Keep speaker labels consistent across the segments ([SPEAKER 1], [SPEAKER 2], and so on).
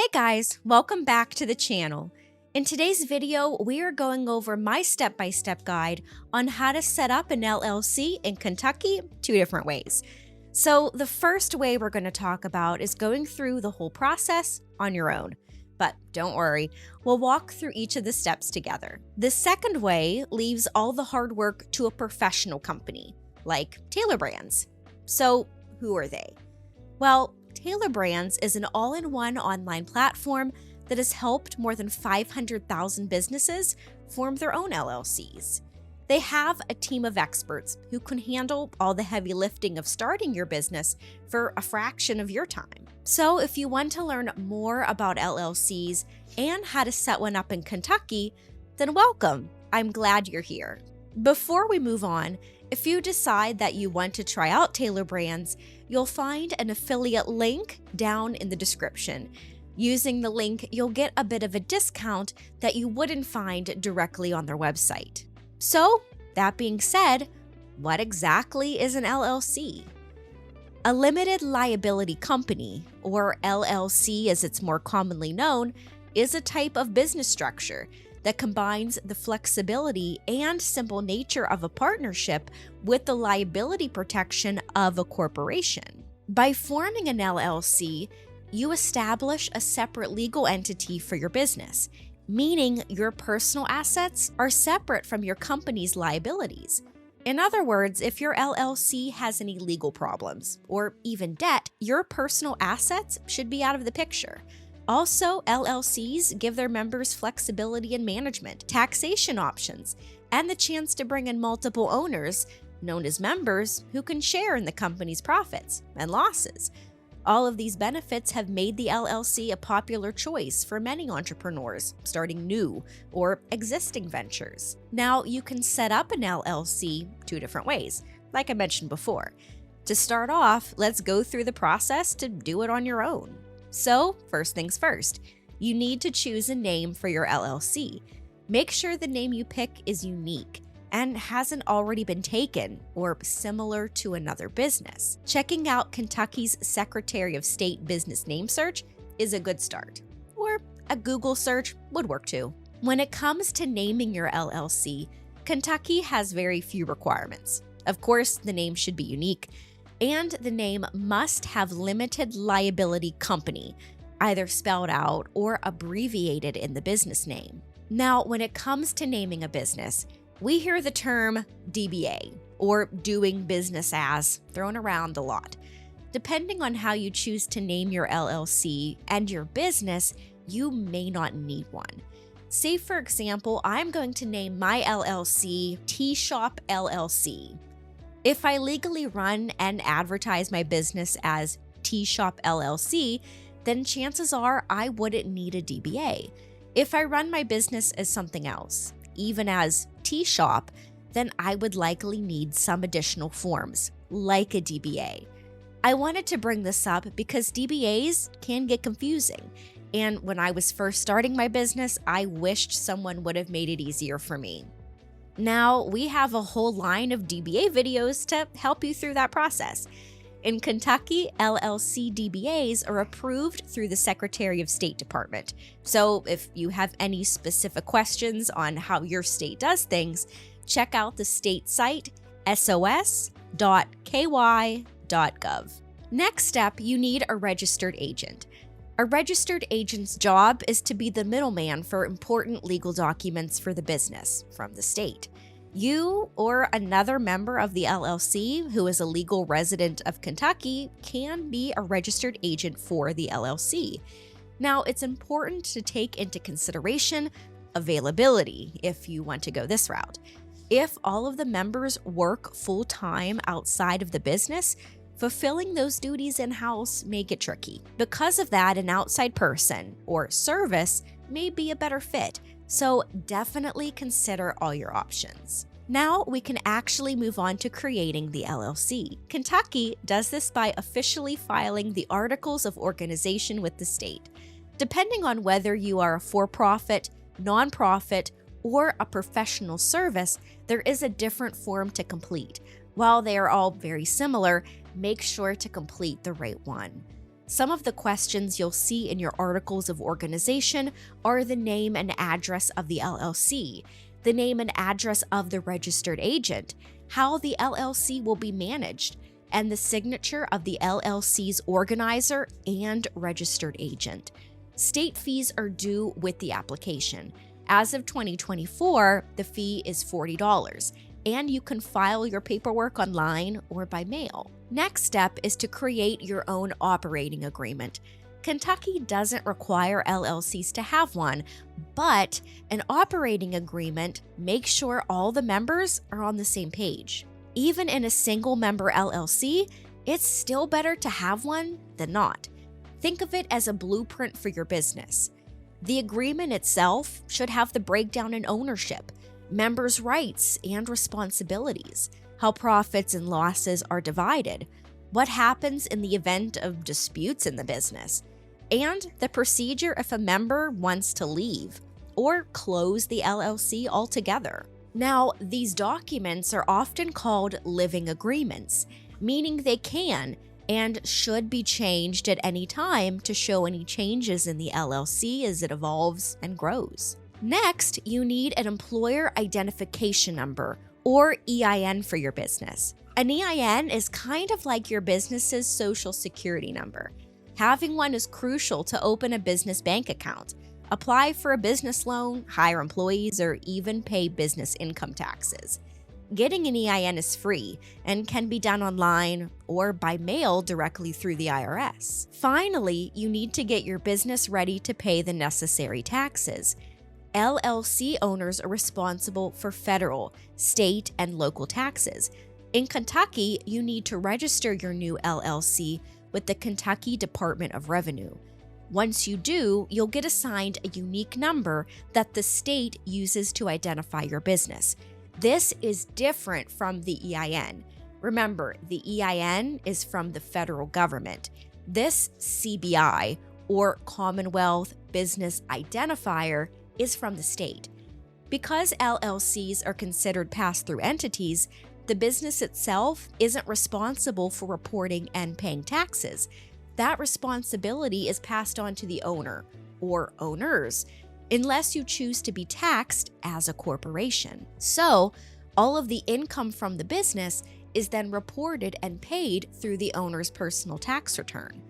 [SPEAKER 1] Hey guys, welcome back to the channel. In today's video, we are going over my step-by-step guide on how to set up an LLC in Kentucky 2 different ways. So the first way we're going to talk about is going through the whole process on your own. But don't worry, we'll walk through each of the steps together. The second way leaves all the hard work to a professional company, like Tailor Brands. So who are they? Well, Tailor Brands is an all-in-one online platform that has helped more than 500,000 businesses form their own LLCs. They have a team of experts who can handle all the heavy lifting of starting your business for a fraction of your time. So if you want to learn more about LLCs and how to set one up in Kentucky, then welcome. I'm glad you're here. Before we move on, if you decide that you want to try out Tailor Brands, you'll find an affiliate link down in the description. Using the link, you'll get a bit of a discount that you wouldn't find directly on their website. So, that being said, what exactly is an LLC? A limited liability company, or LLC as it's more commonly known, is a type of business structure that combines the flexibility and simple nature of a partnership with the liability protection of a corporation. By forming an LLC, you establish a separate legal entity for your business, meaning your personal assets are separate from your company's liabilities. In other words, if your LLC has any legal problems or even debt, your personal assets should be out of the picture. Also, LLCs give their members flexibility in management, taxation options, and the chance to bring in multiple owners, known as members, who can share in the company's profits and losses. All of these benefits have made the LLC a popular choice for many entrepreneurs starting new or existing ventures. Now, you can set up an LLC 2 different ways, like I mentioned before. To start off, let's go through the process to do it on your own. So, first things first, you need to choose a name for your LLC. Make sure the name you pick is unique and hasn't already been taken or similar to another business. Checking out Kentucky's Secretary of State business name search is a good start, or a Google search would work too. When it comes to naming your LLC, Kentucky has very few requirements. Of course, the name should be unique, and the name must have limited liability company, either spelled out or abbreviated in the business name. Now, when it comes to naming a business, we hear the term DBA, or doing business as, thrown around a lot. Depending on how you choose to name your LLC and your business, you may not need one. Say, for example, I'm going to name my LLC T-Shop LLC. If I legally run and advertise my business as T-Shop LLC, then chances are I wouldn't need a DBA. If I run my business as something else, even as T-Shop, then I would likely need some additional forms, like a DBA. I wanted to bring this up because DBAs can get confusing, and when I was first starting my business, I wished someone would have made it easier for me. Now, we have a whole line of DBA videos to help you through that process. In Kentucky, LLC DBAs are approved through the Secretary of State Department. So if you have any specific questions on how your state does things, check out the state site sos.ky.gov. Next step, you need a registered agent. A registered agent's job is to be the middleman for important legal documents for the business from the state. You or another member of the LLC who is a legal resident of Kentucky can be a registered agent for the LLC. Now, it's important to take into consideration availability if you want to go this route. If all of the members work full-time outside of the business, fulfilling those duties in-house may get tricky. Because of that, an outside person or service may be a better fit, so definitely consider all your options. Now we can actually move on to creating the LLC. Kentucky does this by officially filing the Articles of Organization with the state. Depending on whether you are a for-profit, nonprofit, or a professional service, there is a different form to complete. While they are all very similar, make sure to complete the right one. Some of the questions you'll see in your articles of organization are the name and address of the LLC, the name and address of the registered agent, how the LLC will be managed, and the signature of the LLC's organizer and registered agent. State fees are due with the application. As of 2024, the fee is $40, and you can file your paperwork online or by mail. Next step is to create your own operating agreement. Kentucky doesn't require LLCs to have one, but an operating agreement makes sure all the members are on the same page. Even in a single member LLC, it's still better to have one than not. Think of it as a blueprint for your business. The agreement itself should have the breakdown in ownership, members' rights and responsibilities, how profits and losses are divided, what happens in the event of disputes in the business, and the procedure if a member wants to leave or close the LLC altogether. Now, these documents are often called living agreements, meaning they can and should be changed at any time to show any changes in the LLC as it evolves and grows. Next, you need an employer identification number, or EIN, for your business. An EIN is kind of like your business's social security number. Having one is crucial to open a business bank account, apply for a business loan, hire employees, or even pay business income taxes. Getting an EIN is free and can be done online or by mail directly through the IRS. Finally, you need to get your business ready to pay the necessary taxes. LLC owners are responsible for federal, state, and local taxes. In Kentucky, you need to register your new LLC with the Kentucky Department of Revenue. Once you do, you'll get assigned a unique number that the state uses to identify your business. This is different from the EIN. Remember, the EIN is from the federal government. This CBI, or Commonwealth Business Identifier, is from the state. Because LLCs are considered pass-through entities, the business itself isn't responsible for reporting and paying taxes. That responsibility is passed on to the owner, or owners, unless you choose to be taxed as a corporation. So, all of the income from the business is then reported and paid through the owner's personal tax return.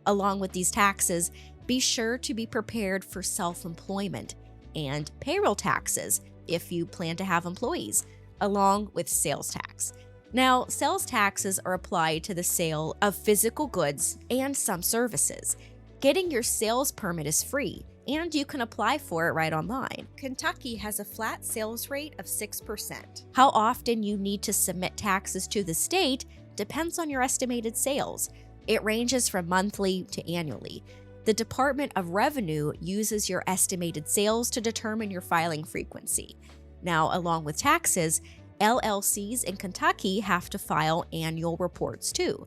[SPEAKER 1] Along with these taxes, be sure to be prepared for self-employment and payroll taxes if you plan to have employees, along with sales tax. Now, sales taxes are applied to the sale of physical goods and some services. Getting your sales permit is free, and you can apply for it right online. Kentucky has a flat sales rate of 6%. How often you need to submit taxes to the state depends on your estimated sales. It ranges from monthly to annually. The Department of Revenue uses your estimated sales to determine your filing frequency. Now, along with taxes, LLCs in Kentucky have to file annual reports too.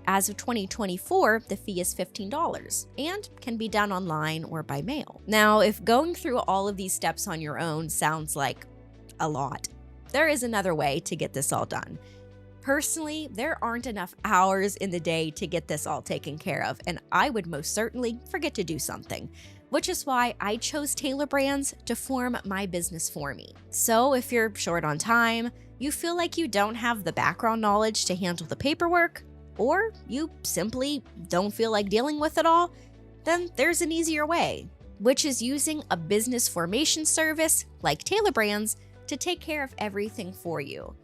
[SPEAKER 1] As of 2024, the fee is $15 and can be done online or by mail. Now, if going through all of these steps on your own sounds like a lot, there is another way to get this all done. Personally, there aren't enough hours in the day to get this all taken care of, and I would most certainly forget to do something, which is why I chose Tailor Brands to form my business for me. So if you're short on time, you feel like you don't have the background knowledge to handle the paperwork, or you simply don't feel like dealing with it all, then there's an easier way, which is using a business formation service like Tailor Brands to take care of everything for you.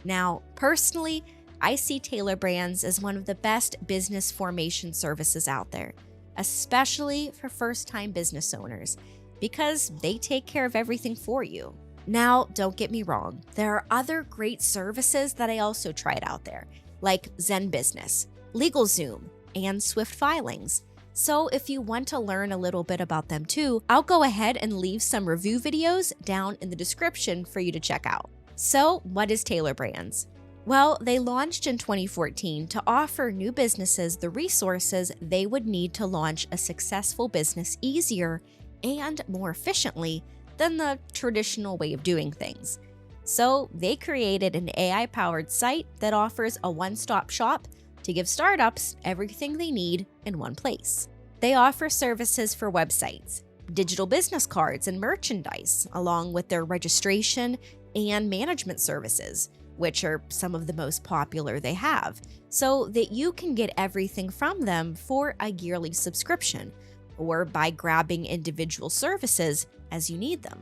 [SPEAKER 1] Now, personally, I see Tailor Brands as one of the best business formation services out there, especially for first-time business owners, because they take care of everything for you. Now, don't get me wrong, there are other great services that I also tried out there, like ZenBusiness, LegalZoom, and Swift Filings. So if you want to learn a little bit about them too, I'll go ahead and leave some review videos down in the description for you to check out. So what is Tailor Brands? Well, they launched in 2014 to offer new businesses the resources they would need to launch a successful business easier and more efficiently than the traditional way of doing things. So they created an AI-powered site that offers a one-stop shop to give startups everything they need in one place. They offer services for websites, digital business cards, and merchandise, along with their registration and management services, which are some of the most popular they have, so that you can get everything from them for a yearly subscription or by grabbing individual services as you need them.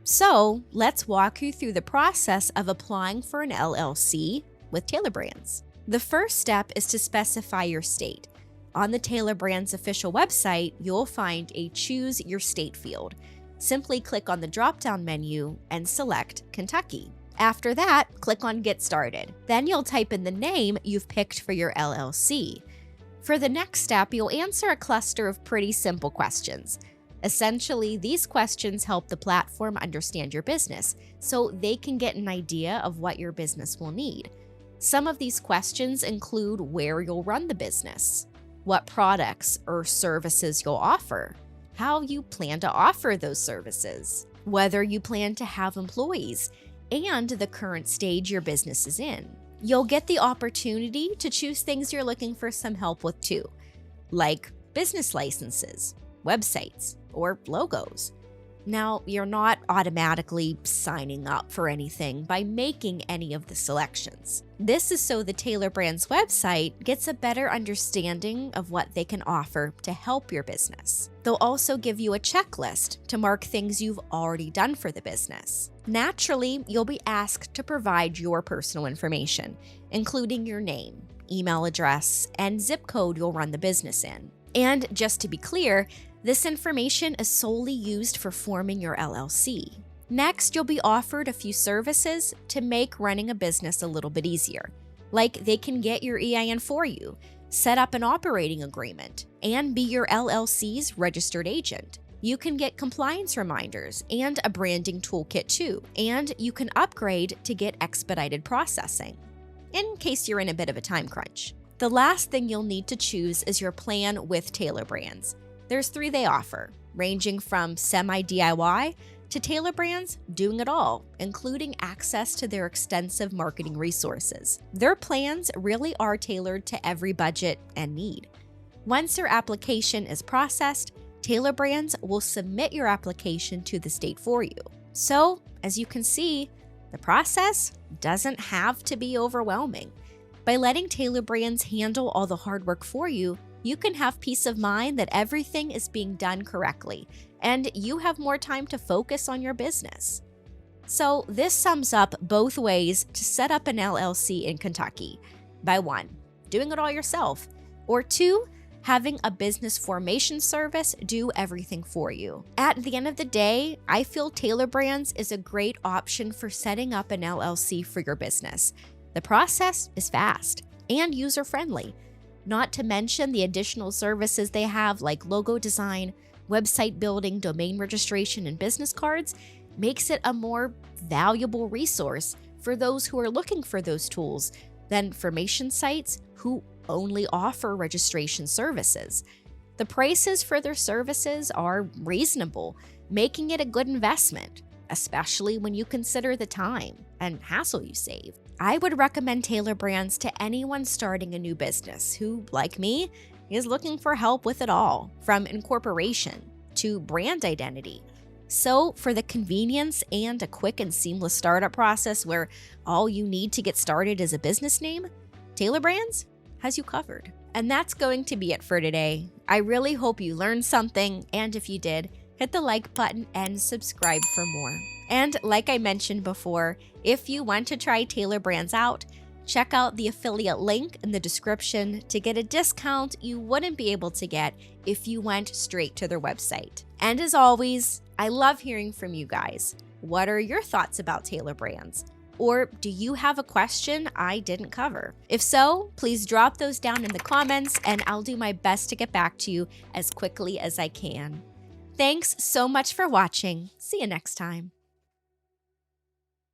[SPEAKER 1] So let's walk you through the process of applying for an LLC with Tailor Brands. The first step is to specify your state. On the Tailor Brands official website, you'll find a Choose Your State field. Simply click on the drop-down menu and select Kentucky. After that, click on Get Started. Then you'll type in the name you've picked for your LLC. For the next step, you'll answer a cluster of pretty simple questions. Essentially, these questions help the platform understand your business, so they can get an idea of what your business will need. Some of these questions include where you'll run the business, what products or services you'll offer, how you plan to offer those services, whether you plan to have employees, and the current stage your business is in. You'll get the opportunity to choose things you're looking for some help with too, like business licenses, websites, or logos. Now, you're not automatically signing up for anything by making any of the selections. This is so the Tailor Brands website gets a better understanding of what they can offer to help your business. They'll also give you a checklist to mark things you've already done for the business. Naturally, you'll be asked to provide your personal information, including your name, email address, and zip code you'll run the business in. And just to be clear, this information is solely used for forming your LLC. Next, you'll be offered a few services to make running a business a little bit easier. Like they can get your EIN for you, set up an operating agreement, and be your LLC's registered agent. You can get compliance reminders and a branding toolkit too, and you can upgrade to get expedited processing, in case you're in a bit of a time crunch. The last thing you'll need to choose is your plan with Tailor Brands. There's 3 they offer, ranging from semi-DIY to Tailor Brands doing it all, including access to their extensive marketing resources. Their plans really are tailored to every budget and need. Once your application is processed, Tailor Brands will submit your application to the state for you. So, as you can see, the process doesn't have to be overwhelming. By letting Tailor Brands handle all the hard work for you, you can have peace of mind that everything is being done correctly, and you have more time to focus on your business. So this sums up both ways to set up an LLC in Kentucky. By 1, doing it all yourself, or 2, having a business formation service do everything for you. At the end of the day, I feel Tailor Brands is a great option for setting up an LLC for your business. The process is fast and user-friendly. Not to mention the additional services they have like logo design, website building, domain registration, and business cards makes it a more valuable resource for those who are looking for those tools than formation sites who only offer registration services. The prices for their services are reasonable, making it a good investment, especially when you consider the time and hassle you save. I would recommend Tailor Brands to anyone starting a new business who, like me, is looking for help with it all, from incorporation to brand identity. So, for the convenience and a quick and seamless startup process where all you need to get started is a business name, Tailor Brands has you covered. And that's going to be it for today. I really hope you learned something, and if you did, hit the like button and subscribe for more. And like I mentioned before, if you want to try Tailor Brands out, check out the affiliate link in the description to get a discount you wouldn't be able to get if you went straight to their website. And as always, I love hearing from you guys. What are your thoughts about Tailor Brands? Or do you have a question I didn't cover? If so, please drop those down in the comments and I'll do my best to get back to you as quickly as I can. Thanks so much for watching. See you next time.